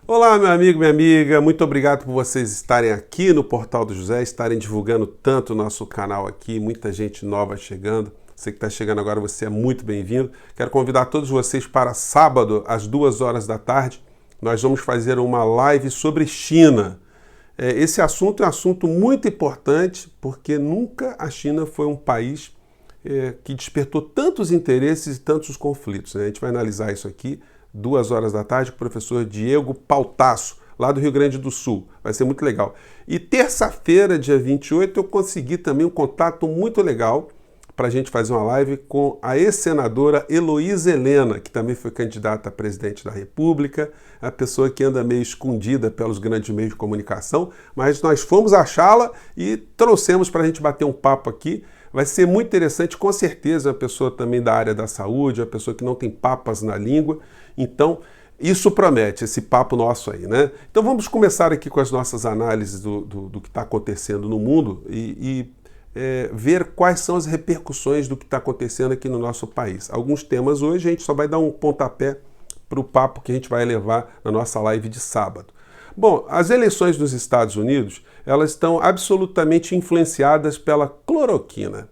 Olá, meu amigo, minha amiga, muito obrigado por vocês estarem aqui no Portal do José, estarem divulgando tanto o nosso canal aqui, muita gente nova chegando. Você que está chegando agora, você é muito bem-vindo. Quero convidar todos vocês para sábado, às 2 horas da tarde. Nós vamos fazer uma live sobre China. Esse assunto é um assunto muito importante, porque nunca a China foi um país que despertou tantos interesses e tantos conflitos, né? A gente vai analisar isso aqui, 2 horas da tarde, com o professor Diego Pautasso, lá do Rio Grande do Sul. Vai ser muito legal. E terça-feira, dia 28, eu consegui também um contato muito legal para a gente fazer uma live com a ex-senadora Heloísa Helena, que também foi candidata a presidente da República, a pessoa que anda meio escondida pelos grandes meios de comunicação, mas nós fomos achá-la e trouxemos para a gente bater um papo aqui. Vai ser muito interessante, com certeza, uma pessoa também da área da saúde, uma pessoa que não tem papas na língua. Então, isso promete, esse papo nosso aí, né? Então vamos começar aqui com as nossas análises do que está acontecendo no mundo e ver quais são as repercussões do que está acontecendo aqui no nosso país. Alguns temas hoje, a gente só vai dar um pontapé para o papo que a gente vai levar na nossa live de sábado. Bom, as eleições nos Estados Unidos, elas estão absolutamente influenciadas pela cloroquina.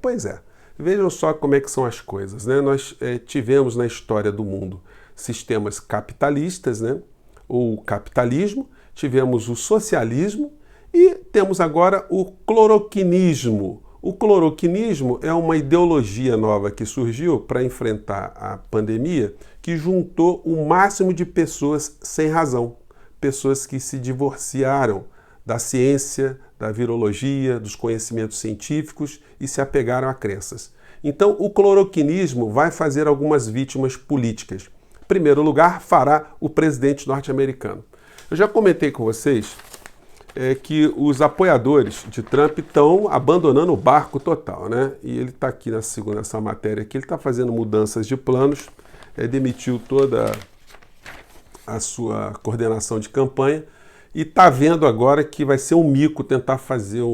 Pois é. Vejam só como é que são as coisas, né? Nós tivemos na história do mundo sistemas capitalistas, né? O capitalismo, tivemos o socialismo e temos agora o cloroquinismo. O cloroquinismo é uma ideologia nova que surgiu para enfrentar a pandemia, que juntou o máximo de pessoas sem razão, pessoas que se divorciaram da ciência, da virologia, dos conhecimentos científicos e se apegaram a crenças. Então, o cloroquinismo vai fazer algumas vítimas políticas. Em primeiro lugar, fará o presidente norte-americano. Eu já comentei com vocês que os apoiadores de Trump estão abandonando o barco total, né? E ele está aqui nessa matéria aqui, ele está fazendo mudanças de planos, demitiu toda a sua coordenação de campanha, e está vendo agora que vai ser um mico tentar fazer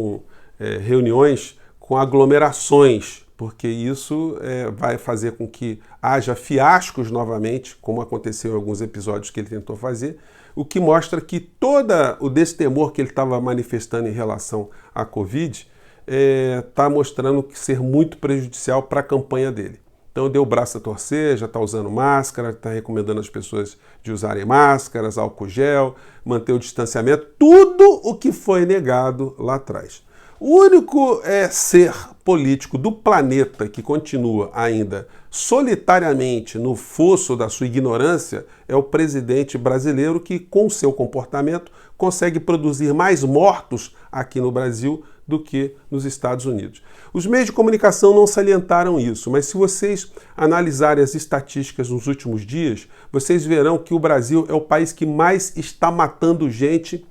reuniões com aglomerações, porque isso vai fazer com que haja fiascos novamente, como aconteceu em alguns episódios que ele tentou fazer, o que mostra que todo o destemor que ele estava manifestando em relação à Covid está mostrando ser muito prejudicial para a campanha dele. Então deu o braço a torcer, já está usando máscara, está recomendando as pessoas de usarem máscaras, álcool gel, manter o distanciamento, tudo o que foi negado lá atrás. O único ser político do planeta que continua ainda solitariamente no fosso da sua ignorância é o presidente brasileiro que, com seu comportamento, consegue produzir mais mortos aqui no Brasil do que nos Estados Unidos. Os meios de comunicação não salientaram isso, mas se vocês analisarem as estatísticas nos últimos dias, vocês verão que o Brasil é o país que mais está matando gente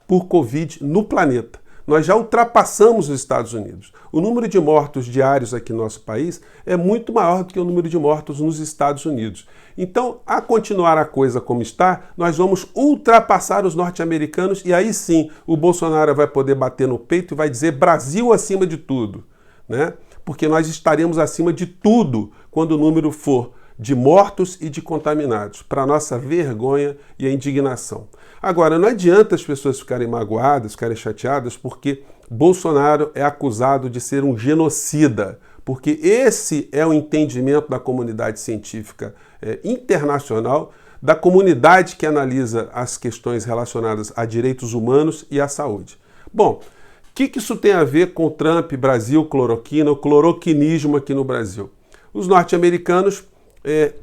por Covid no planeta. Nós já ultrapassamos os Estados Unidos. O número de mortos diários aqui no nosso país é muito maior do que o número de mortos nos Estados Unidos. Então, a continuar a coisa como está, nós vamos ultrapassar os norte-americanos e aí sim o Bolsonaro vai poder bater no peito e vai dizer Brasil acima de tudo, né? Porque nós estaremos acima de tudo quando o número for de mortos e de contaminados, para nossa vergonha e a indignação. Agora, não adianta as pessoas ficarem magoadas, ficarem chateadas, porque Bolsonaro é acusado de ser um genocida, porque esse é o entendimento da comunidade científica internacional, da comunidade que analisa as questões relacionadas a direitos humanos e à saúde. Bom, o que isso tem a ver com Trump, Brasil, cloroquina, o cloroquinismo aqui no Brasil? Os norte-americanos,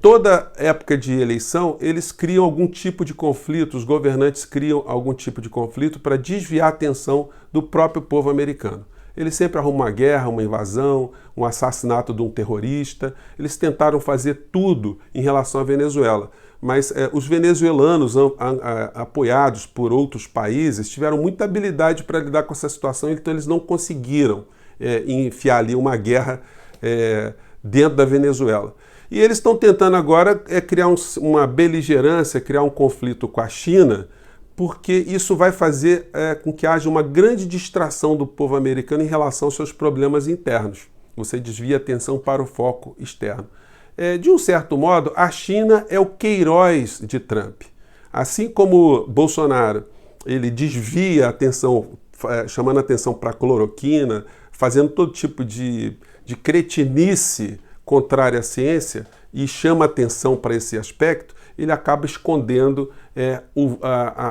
toda época de eleição, eles criam algum tipo de conflito, os governantes criam algum tipo de conflito para desviar a atenção do próprio povo americano. Eles sempre arrumam uma guerra, uma invasão, um assassinato de um terrorista. Eles tentaram fazer tudo em relação à Venezuela. Mas os venezuelanos, apoiados por outros países, tiveram muita habilidade para lidar com essa situação, então eles não conseguiram enfiar ali uma guerra dentro da Venezuela. E eles estão tentando agora criar uma beligerância, criar um conflito com a China, porque isso vai fazer com que haja uma grande distração do povo americano em relação aos seus problemas internos. Você desvia a atenção para o foco externo. De um certo modo, a China é o Queiroz de Trump. Assim como Bolsonaro, ele desvia a atenção, chamando a atenção para a cloroquina, fazendo todo tipo de cretinice contrária à ciência e chama atenção para esse aspecto, ele acaba escondendo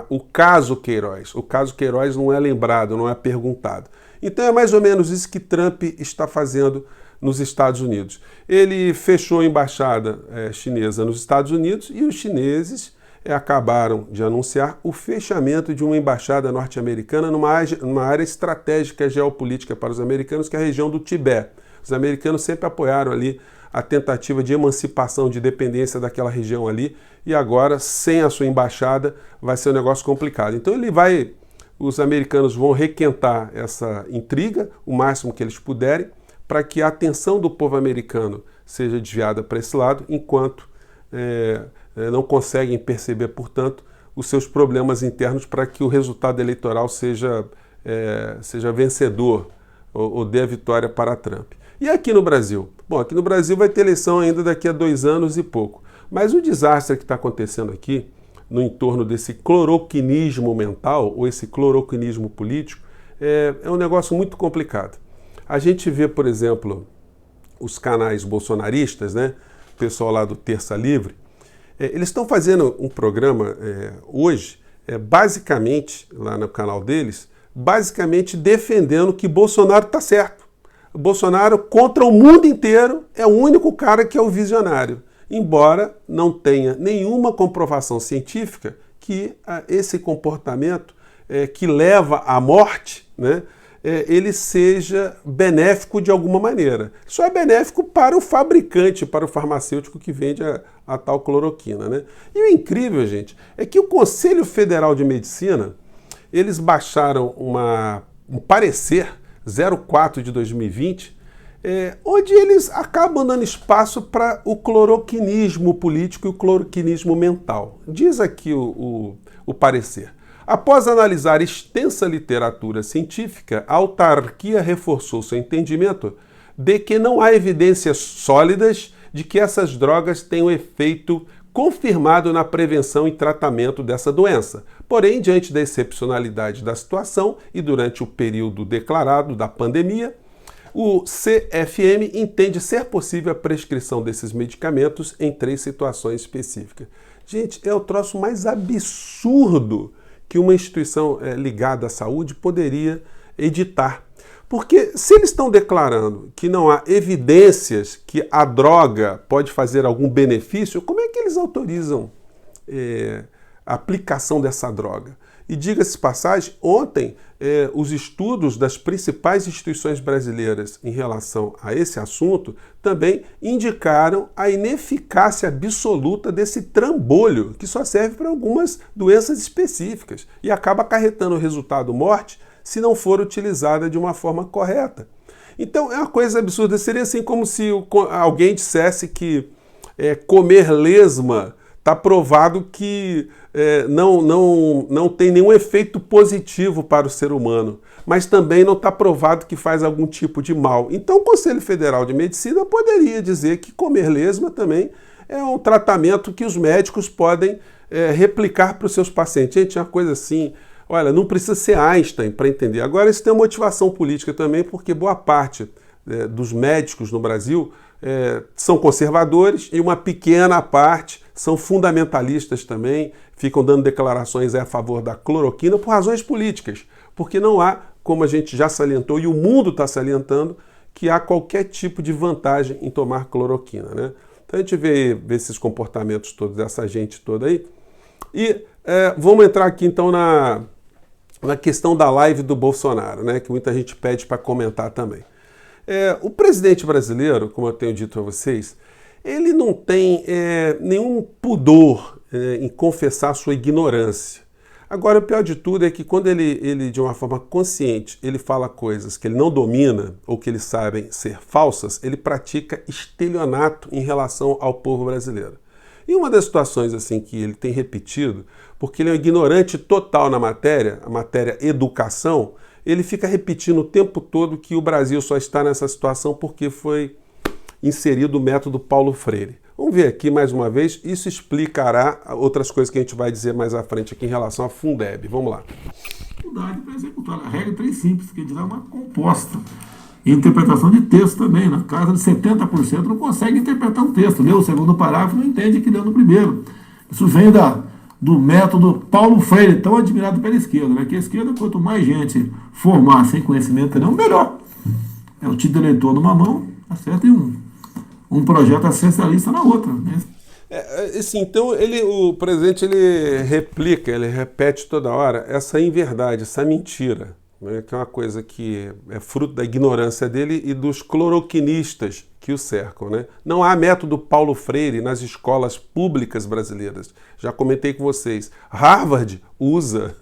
o caso Queiroz. O caso Queiroz não é lembrado, não é perguntado. Então é mais ou menos isso que Trump está fazendo nos Estados Unidos. Ele fechou a embaixada chinesa nos Estados Unidos e os chineses acabaram de anunciar o fechamento de uma embaixada norte-americana numa área estratégica geopolítica para os americanos, que é a região do Tibete. Os americanos sempre apoiaram ali a tentativa de emancipação, de independência daquela região ali, e agora, sem a sua embaixada, vai ser um negócio complicado. Então os americanos vão requentar essa intriga o máximo que eles puderem, para que a atenção do povo americano seja desviada para esse lado, enquanto não conseguem perceber, portanto, os seus problemas internos para que o resultado eleitoral seja vencedor ou dê a vitória para Trump. E aqui no Brasil? Bom, aqui no Brasil vai ter eleição ainda daqui a 2 anos e pouco. Mas o desastre que está acontecendo aqui, no entorno desse cloroquinismo mental, ou esse cloroquinismo político, é um negócio muito complicado. A gente vê, por exemplo, os canais bolsonaristas, né? O pessoal lá do Terça Livre, eles estão fazendo um programa hoje, basicamente, lá no canal deles, basicamente defendendo que Bolsonaro está certo. Bolsonaro, contra o mundo inteiro, é o único cara que é o visionário, embora não tenha nenhuma comprovação científica que esse comportamento que leva à morte, né, ele seja benéfico de alguma maneira. Só é benéfico para o fabricante, para o farmacêutico que vende a tal cloroquina, né? E o incrível, gente, é que o Conselho Federal de Medicina, eles baixaram um parecer 04 de 2020, onde eles acabam dando espaço para o cloroquinismo político e o cloroquinismo mental. Diz aqui o parecer. Após analisar extensa literatura científica, a autarquia reforçou seu entendimento de que não há evidências sólidas de que essas drogas tenham efeito confirmado na prevenção e tratamento dessa doença. Porém, diante da excepcionalidade da situação e durante o período declarado da pandemia, o CFM entende ser possível a prescrição desses medicamentos em 3 situações específicas. Gente, é o troço mais absurdo que uma instituição ligada à saúde poderia editar. Porque se eles estão declarando que não há evidências que a droga pode fazer algum benefício, como é que eles autorizam a aplicação dessa droga? E diga-se de passagem, ontem os estudos das principais instituições brasileiras em relação a esse assunto também indicaram a ineficácia absoluta desse trambolho, que só serve para algumas doenças específicas e acaba acarretando o resultado morte se não for utilizada de uma forma correta. Então é uma coisa absurda, seria assim como se alguém dissesse que comer lesma está provado que não tem nenhum efeito positivo para o ser humano, mas também não está provado que faz algum tipo de mal. Então o Conselho Federal de Medicina poderia dizer que comer lesma também é um tratamento que os médicos podem replicar para os seus pacientes. Gente, é uma coisa assim, olha, não precisa ser Einstein para entender. Agora isso tem uma motivação política também, porque boa parte dos médicos no Brasil são conservadores e uma pequena parte são fundamentalistas também, ficam dando declarações a favor da cloroquina por razões políticas, porque não há, como a gente já salientou e o mundo está salientando, que há qualquer tipo de vantagem em tomar cloroquina, né? Então a gente vê esses comportamentos todos, dessa gente toda aí. E vamos entrar aqui então na questão da live do Bolsonaro, né, que muita gente pede para comentar também. O presidente brasileiro, como eu tenho dito a vocês, ele não tem nenhum pudor em confessar sua ignorância. Agora, o pior de tudo é que quando ele, de uma forma consciente, ele fala coisas que ele não domina ou que eles sabem ser falsas, ele pratica estelionato em relação ao povo brasileiro. E uma das situações assim que ele tem repetido, porque ele é um ignorante total na matéria, a matéria educação, ele fica repetindo o tempo todo que o Brasil só está nessa situação porque foi inserido o método Paulo Freire. Vamos ver aqui mais uma vez, isso explicará outras coisas que a gente vai dizer mais à frente aqui em relação à Fundeb. Vamos lá. Dificuldade para executar. A regra é bem simples, que é uma composta. E interpretação de texto também. Na casa de 70% não consegue interpretar um texto. Leu o segundo parágrafo, não entende que leu no primeiro. Isso vem do método Paulo Freire, tão admirado pela esquerda, né? Que a esquerda, quanto mais gente formar sem conhecimento nenhum, melhor. É o título de eleitor numa mão, acerta e um projeto assistencialista na outra, né? Assim, então o presidente ele replica, ele repete toda hora essa inverdade, essa mentira, né, que é uma coisa que é fruto da ignorância dele e dos cloroquinistas que o cercam, né? Não há método Paulo Freire nas escolas públicas brasileiras. Já comentei com vocês. Harvard usa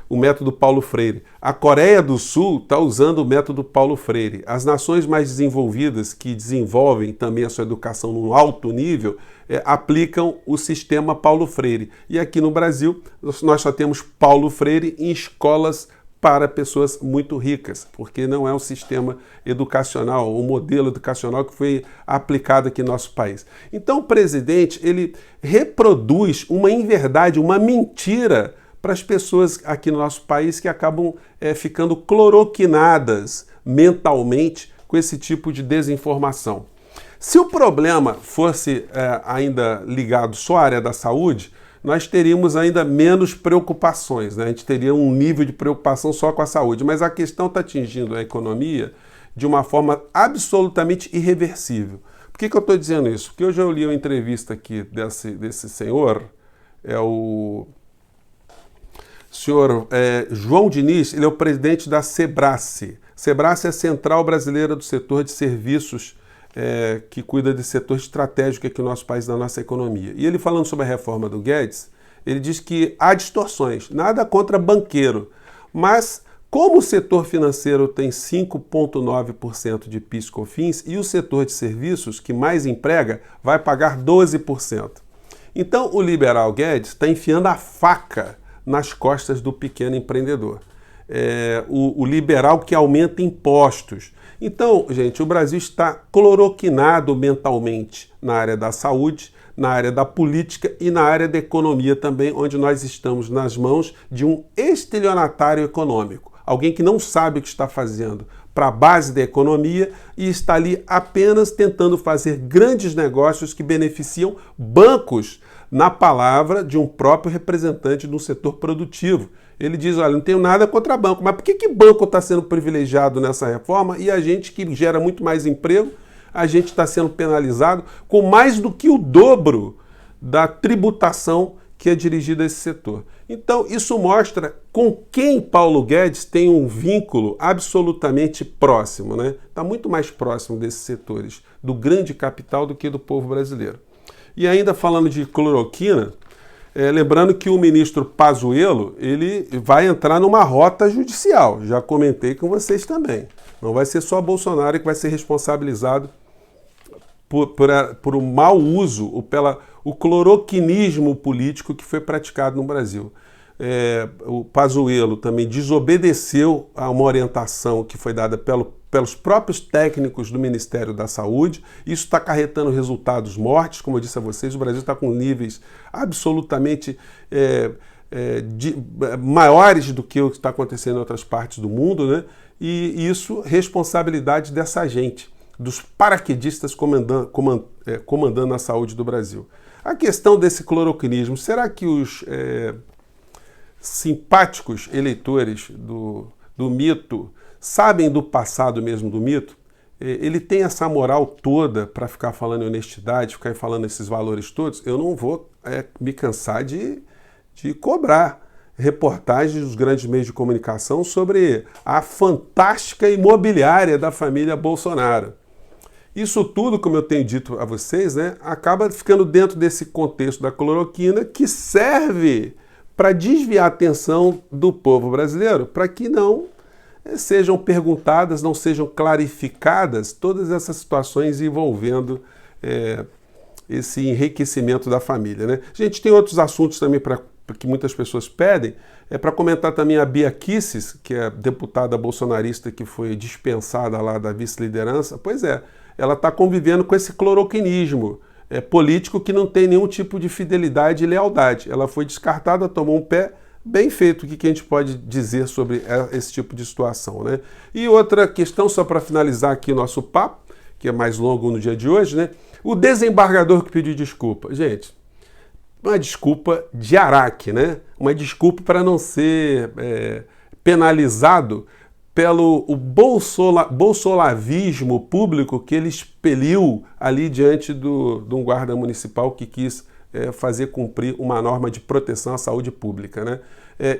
o método Paulo Freire. A Coreia do Sul está usando o método Paulo Freire. As nações mais desenvolvidas, que desenvolvem também a sua educação num alto nível, aplicam o sistema Paulo Freire. E aqui no Brasil, nós só temos Paulo Freire em escolas para pessoas muito ricas, porque não é um sistema educacional, um modelo educacional que foi aplicado aqui no nosso país. Então o presidente, ele reproduz uma inverdade, uma mentira para as pessoas aqui no nosso país que acabam ficando cloroquinadas mentalmente com esse tipo de desinformação. Se o problema fosse ainda ligado só à área da saúde, nós teríamos ainda menos preocupações, né? A gente teria um nível de preocupação só com a saúde, mas a questão está atingindo a economia de uma forma absolutamente irreversível. Por que eu estou dizendo isso? Porque hoje eu li uma entrevista aqui desse senhor, o senhor João Diniz, ele é o presidente da Sebrae. Sebrae é a Central Brasileira do Setor de Serviços, que cuida de setor estratégico aqui no nosso país, da nossa economia. E ele falando sobre a reforma do Guedes, ele diz que há distorções, nada contra banqueiro, mas como o setor financeiro tem 5,9% de PIS/COFINS e o setor de serviços, que mais emprega, vai pagar 12%. Então o liberal Guedes está enfiando a faca nas costas do pequeno empreendedor. O liberal que aumenta impostos. Então, gente, o Brasil está cloroquinado mentalmente na área da saúde, na área da política e na área da economia também, onde nós estamos nas mãos de um estelionatário econômico. Alguém que não sabe o que está fazendo para a base da economia e está ali apenas tentando fazer grandes negócios que beneficiam bancos, na palavra de um próprio representante do setor produtivo. Ele diz, olha, não tenho nada contra banco, mas por que banco está sendo privilegiado nessa reforma e a gente que gera muito mais emprego, a gente está sendo penalizado com mais do que o dobro da tributação que é dirigida a esse setor. Então, isso mostra com quem Paulo Guedes tem um vínculo absolutamente próximo, né? Está muito mais próximo desses setores, do grande capital do que do povo brasileiro. E ainda falando de cloroquina, lembrando que o ministro Pazuello, ele vai entrar numa rota judicial. Já comentei com vocês também. Não vai ser só Bolsonaro que vai ser responsabilizado por um mau uso ou o cloroquinismo político que foi praticado no Brasil. O Pazuello também desobedeceu a uma orientação que foi dada pelos próprios técnicos do Ministério da Saúde. Isso está acarretando resultados mortes, como eu disse a vocês, o Brasil está com níveis absolutamente maiores do que o que está acontecendo em outras partes do mundo, né? E isso, responsabilidade dessa gente, dos paraquedistas comandando a saúde do Brasil. A questão desse cloroquinismo, será que os simpáticos eleitores do mito sabem do passado mesmo do mito? Ele tem essa moral toda para ficar falando em honestidade, ficar falando esses valores todos? Eu não vou me cansar de cobrar reportagens dos grandes meios de comunicação sobre a fantástica imobiliária da família Bolsonaro. Isso tudo, como eu tenho dito a vocês, né, acaba ficando dentro desse contexto da cloroquina que serve para desviar a atenção do povo brasileiro, para que não sejam perguntadas, não sejam clarificadas todas essas situações envolvendo esse enriquecimento da família, né? Gente, tem outros assuntos também que muitas pessoas pedem, para comentar também a Bia Kicis, que é a deputada bolsonarista que foi dispensada lá da vice-liderança. Pois é, ela está convivendo com esse cloroquinismo político que não tem nenhum tipo de fidelidade e lealdade. Ela foi descartada, tomou um pé. Bem feito, o que a gente pode dizer sobre esse tipo de situação, né? E outra questão, só para finalizar aqui o nosso papo, que é mais longo no dia de hoje, né? O desembargador que pediu desculpa. Gente, uma desculpa de Araque, né? Uma desculpa para não ser penalizado pelo bolsolavismo público que ele expeliu ali diante de um guarda municipal que quis fazer cumprir uma norma de proteção à saúde pública, né?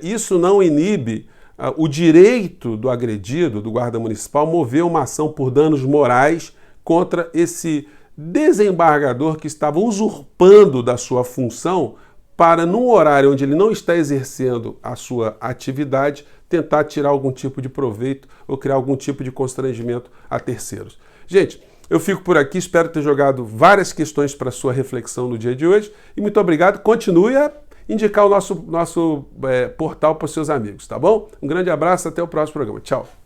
Isso não inibe o direito do agredido, do guarda municipal, mover uma ação por danos morais contra esse desembargador que estava usurpando da sua função para, num horário onde ele não está exercendo a sua atividade, tentar tirar algum tipo de proveito ou criar algum tipo de constrangimento a terceiros. Gente, eu fico por aqui, espero ter jogado várias questões para sua reflexão no dia de hoje e muito obrigado. Continue a indicar o nosso portal para os seus amigos, tá bom? Um grande abraço, até o próximo programa. Tchau!